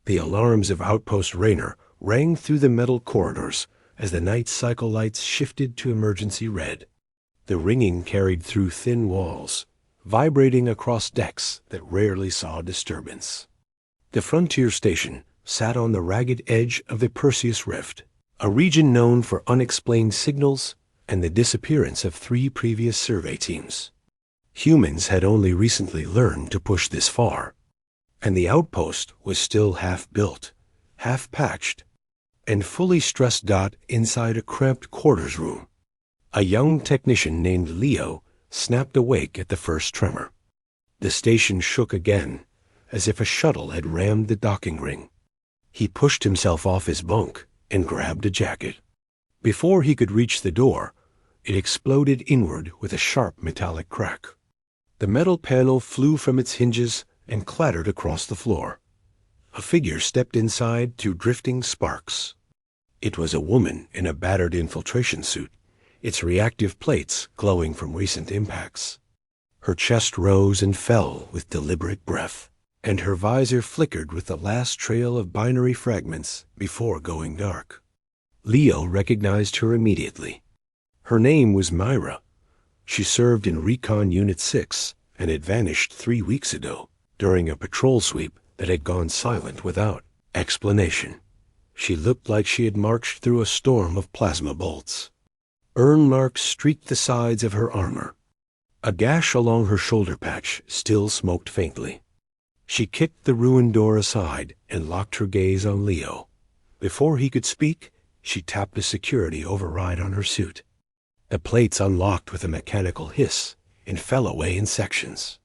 The alarms of Outpost Raynor rang through the metal corridors as the night cycle lights shifted to emergency red. The ringing carried through thin walls, vibrating across decks that rarely saw disturbance. The frontier station sat on the ragged edge of the Perseus Rift, a region known for unexplained signals and the disappearance of 3 previous survey teams. Humans had only recently learned to push this far, and the outpost was still half-built, half-patched, and fully stressed out inside a cramped quarters room. A young technician named Leo snapped awake at the first tremor. The station shook again, as if a shuttle had rammed the docking ring. He pushed himself off his bunk and grabbed a jacket. Before he could reach the door, it exploded inward with a sharp metallic crack. The metal panel flew from its hinges and clattered across the floor. A figure stepped inside through drifting sparks. It was a woman in a battered infiltration suit, its reactive plates glowing from recent impacts. Her chest rose and fell with deliberate breath, and her visor flickered with the last trail of binary fragments before going dark. Leo recognized her immediately. Her name was Myra. She served in Recon Unit 6 and had vanished 3 weeks ago during a patrol sweep that had gone silent without explanation. She looked like she had marched through a storm of plasma bolts. Burn marks streaked the sides of her armor. A gash along her shoulder patch still smoked faintly. She kicked the ruined door aside and locked her gaze on Leo. Before he could speak, she tapped a security override on her suit. The plates unlocked with a mechanical hiss and fell away in sections.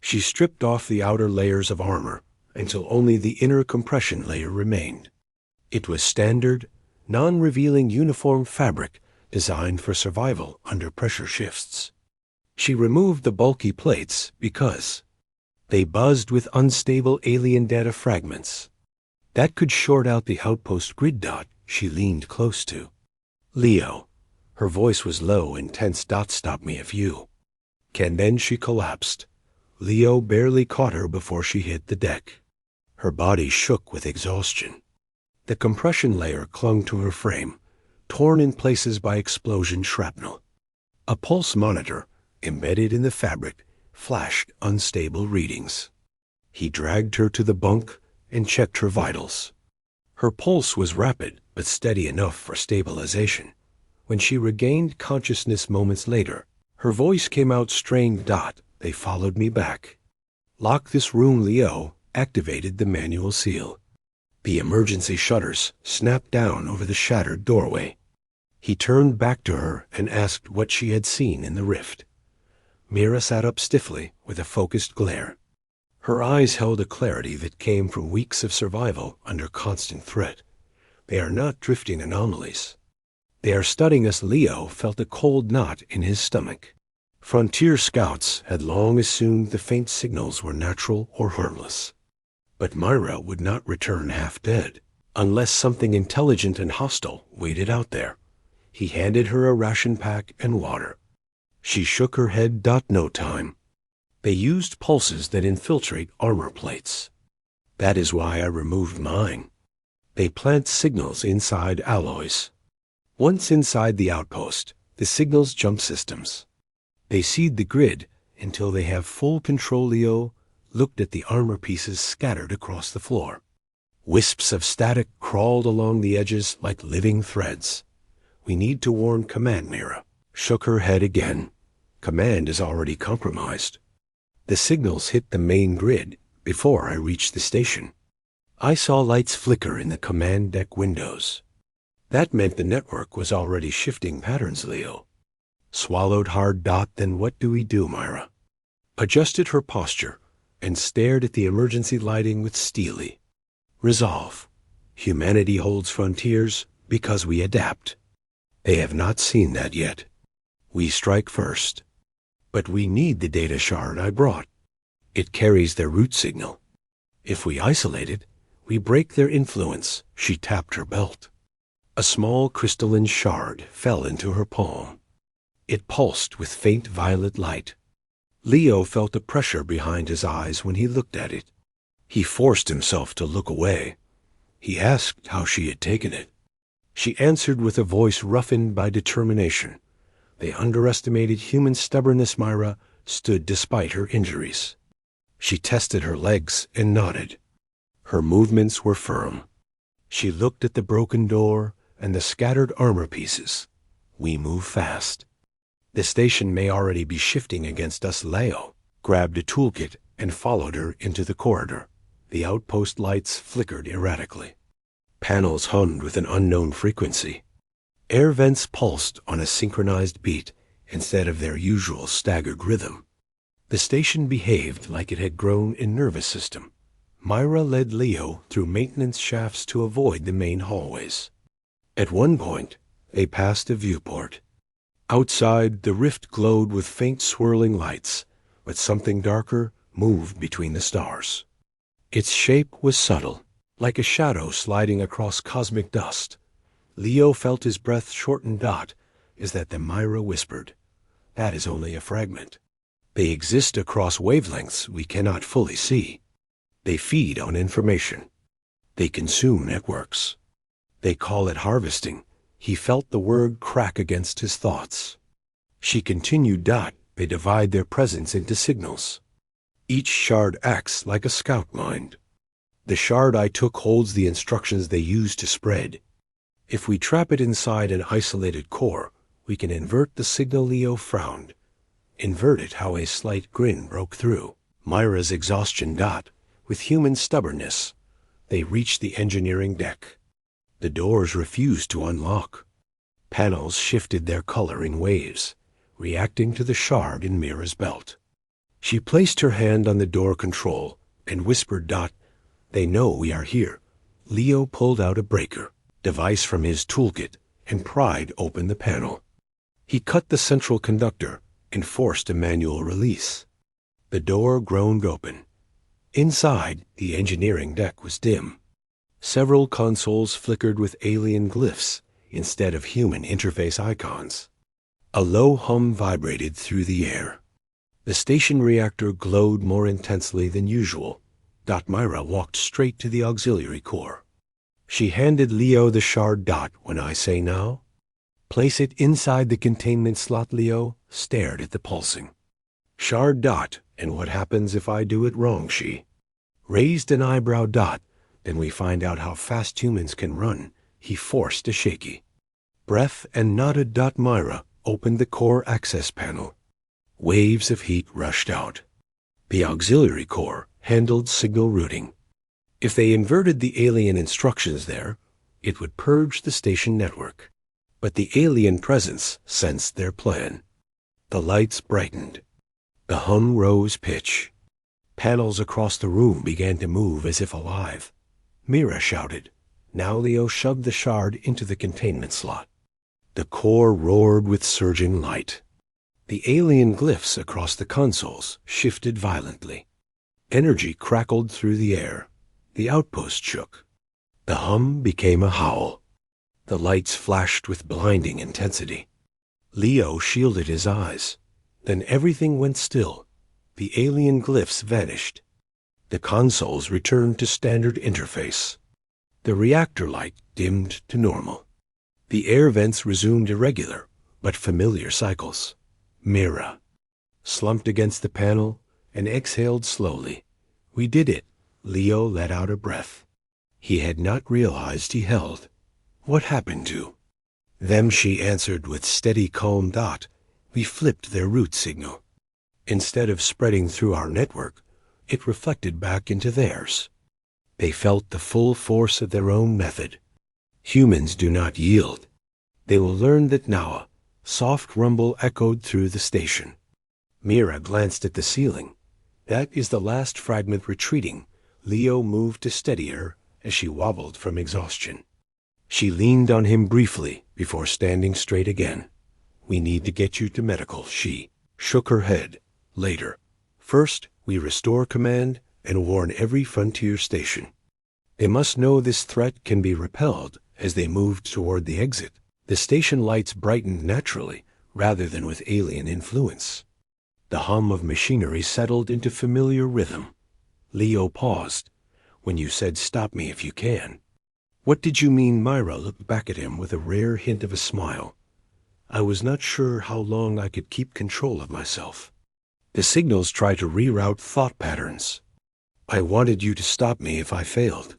She stripped off the outer layers of armor until only the inner compression layer remained. It was standard, non-revealing uniform fabric designed for survival under pressure shifts. She removed the bulky plates because they buzzed with unstable alien data fragments. That could short out the outpost grid dot she leaned close to. Leo. Her voice was low and tense. Stop me if you can. Then she collapsed. Leo barely caught her before she hit the deck. Her body shook with exhaustion. The compression layer clung to her frame, torn in places by explosion shrapnel. A pulse monitor, embedded in the fabric, flashed unstable readings. He dragged her to the bunk and checked her vitals. Her pulse was rapid but steady enough for stabilization. When she regained consciousness moments later, her voice came out strained. They followed me back. Lock this room. Leo activated the manual seal. The emergency shutters snapped down over the shattered doorway. He turned back to her and asked what she had seen in the rift. Mira sat up stiffly with a focused glare. Her eyes held a clarity that came from weeks of survival under constant threat. They are not drifting anomalies. They are studying us. Leo felt a cold knot in his stomach. Frontier scouts had long assumed the faint signals were natural or harmless. But Myra would not return half-dead, unless something intelligent and hostile waited out there. He handed her a ration pack and water. She shook her head. No time. They used pulses that infiltrate armor plates. That is why I removed mine. They plant signals inside alloys. Once inside the outpost, the signals jump systems. They seed the grid until they have full control. Leo looked at the armor pieces scattered across the floor. Wisps of static crawled along the edges like living threads. We need to warn Command. Mira shook her head again. Command is already compromised. The signals hit the main grid before I reached the station. I saw lights flicker in the command deck windows. That meant the network was already shifting patterns. Leo swallowed hard. Then what do we do? Myra adjusted her posture and stared at the emergency lighting with steely resolve. Humanity holds frontiers because we adapt. They have not seen that yet. We strike first. But we need the data shard I brought. It carries their root signal. If we isolate it, we break their influence. She tapped her belt. A small crystalline shard fell into her palm. It pulsed with faint violet light. Leo felt a pressure behind his eyes when he looked at it. He forced himself to look away. He asked how she had taken it. She answered with a voice roughened by determination. They underestimated human stubbornness. Myra stood despite her injuries. She tested her legs and nodded. Her movements were firm. She looked at the broken door and the scattered armor pieces. We move fast. The station may already be shifting against us. Leo grabbed a toolkit and followed her into the corridor. The outpost lights flickered erratically. Panels hummed with an unknown frequency. Air vents pulsed on a synchronized beat instead of their usual staggered rhythm. The station behaved like it had grown a nervous system. Myra led Leo through maintenance shafts to avoid the main hallways. At one point, they passed a viewport. Outside, the rift glowed with faint swirling lights, but something darker moved between the stars. Its shape was subtle, like a shadow sliding across cosmic dust. Leo felt his breath shorten. Is that the Myra whispered? That is only a fragment. They exist across wavelengths we cannot fully see. They feed on information. They consume networks. They call it harvesting. He felt the word crack against his thoughts. She continued. They divide their presence into signals. Each shard acts like a scout mind. The shard I took holds the instructions they use to spread. If we trap it inside an isolated core, we can invert the signal. Leo frowned. Invert it how a slight grin broke through Myra's exhaustion. With human stubbornness, they reached the engineering deck. The doors refused to unlock. Panels shifted their color in waves, reacting to the shard in Myra's belt. She placed her hand on the door control and whispered. They know we are here. Leo pulled out a breaker device from his toolkit and pried open the panel. He cut the central conductor and forced a manual release. The door groaned open. Inside, the engineering deck was dim. Several consoles flickered with alien glyphs instead of human interface icons. A low hum vibrated through the air. The station reactor glowed more intensely than usual. Myra walked straight to the auxiliary core. She handed Leo the shard. When I say now, place it inside the containment slot. Leo stared at the pulsing shard. And what happens if I do it wrong? She raised an eyebrow. Then we find out how fast humans can run. He forced a shaky breath and nodded. Myra opened the core access panel. Waves of heat rushed out. The auxiliary core handled signal routing. If they inverted the alien instructions there, it would purge the station network. But the alien presence sensed their plan. The lights brightened. The hum rose pitch. Panels across the room began to move as if alive. Myra shouted. Now Leo shoved the shard into the containment slot. The core roared with surging light. The alien glyphs across the consoles shifted violently. Energy crackled through the air. The outpost shook. The hum became a howl. The lights flashed with blinding intensity. Leo shielded his eyes. Then everything went still. The alien glyphs vanished. The consoles returned to standard interface. The reactor light dimmed to normal. The air vents resumed irregular but familiar cycles. Myra slumped against the panel and exhaled slowly. We did it. Leo let out a breath. He had not realized he held. What happened to them? She answered with steady, calm. We flipped their route signal. Instead of spreading through our network, it reflected back into theirs. They felt the full force of their own method. Humans do not yield. They will learn that now. Soft rumble echoed through the station. Myra glanced at the ceiling. That is the last fragment retreating. Leo moved to steady her as she wobbled from exhaustion. She leaned on him briefly before standing straight again. We need to get you to medical. She shook her head. Later. First, we restore command and warn every frontier station. They must know this threat can be repelled as they moved toward the exit. The station lights brightened naturally rather than with alien influence. The hum of machinery settled into familiar rhythm. Leo paused, when you said stop me if you can. What did you mean? Myra looked back at him with a rare hint of a smile. I was not sure how long I could keep control of myself. The signals try to reroute thought patterns. I wanted you to stop me if I failed,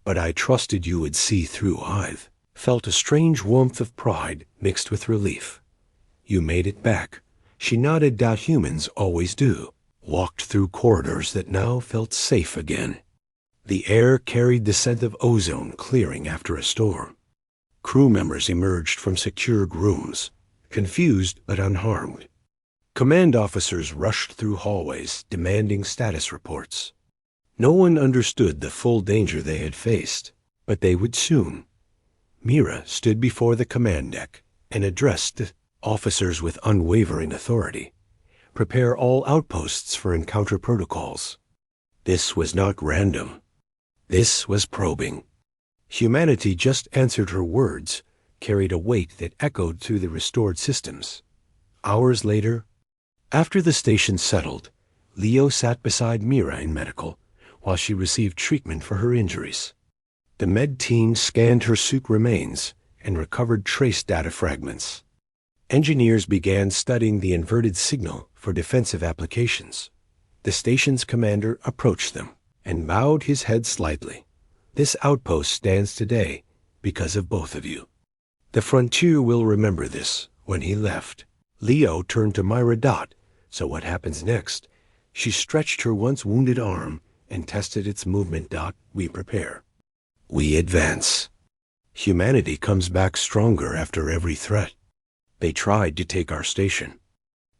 but I trusted you would see through. I've felt a strange warmth of pride mixed with relief. You made it back. She nodded. Humans always do. Walked through corridors that now felt safe again. The air carried the scent of ozone clearing after a storm. Crew members emerged from secured rooms, confused but unharmed. Command officers rushed through hallways, demanding status reports. No one understood the full danger they had faced, but they would soon. Mira stood before the command deck and addressed the officers with unwavering authority. Prepare all outposts for encounter protocols. This was not random. This was probing. Humanity just answered her words, carried a weight that echoed through the restored systems. Hours later, after the station settled, Leo sat beside Mira in medical while she received treatment for her injuries. The med team scanned her suit remains and recovered trace data fragments. Engineers began studying the inverted signal for defensive applications. The station's commander approached them and bowed his head slightly. This outpost stands today because of both of you. The frontier will remember this. When he left, Leo turned to Myra. So what happens next? She stretched her once wounded arm and tested its movement. We prepare. We advance. Humanity comes back stronger after every threat. They tried to take our station.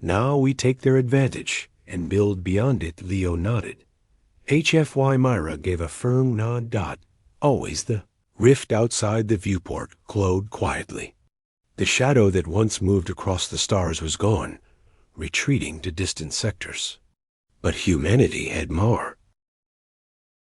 Now we take their advantage and build beyond it. Leo nodded. HFY. Myra gave a firm nod. Always. The rift outside the viewport glowed quietly. The shadow that once moved across the stars was gone, retreating to distant sectors. But humanity had more.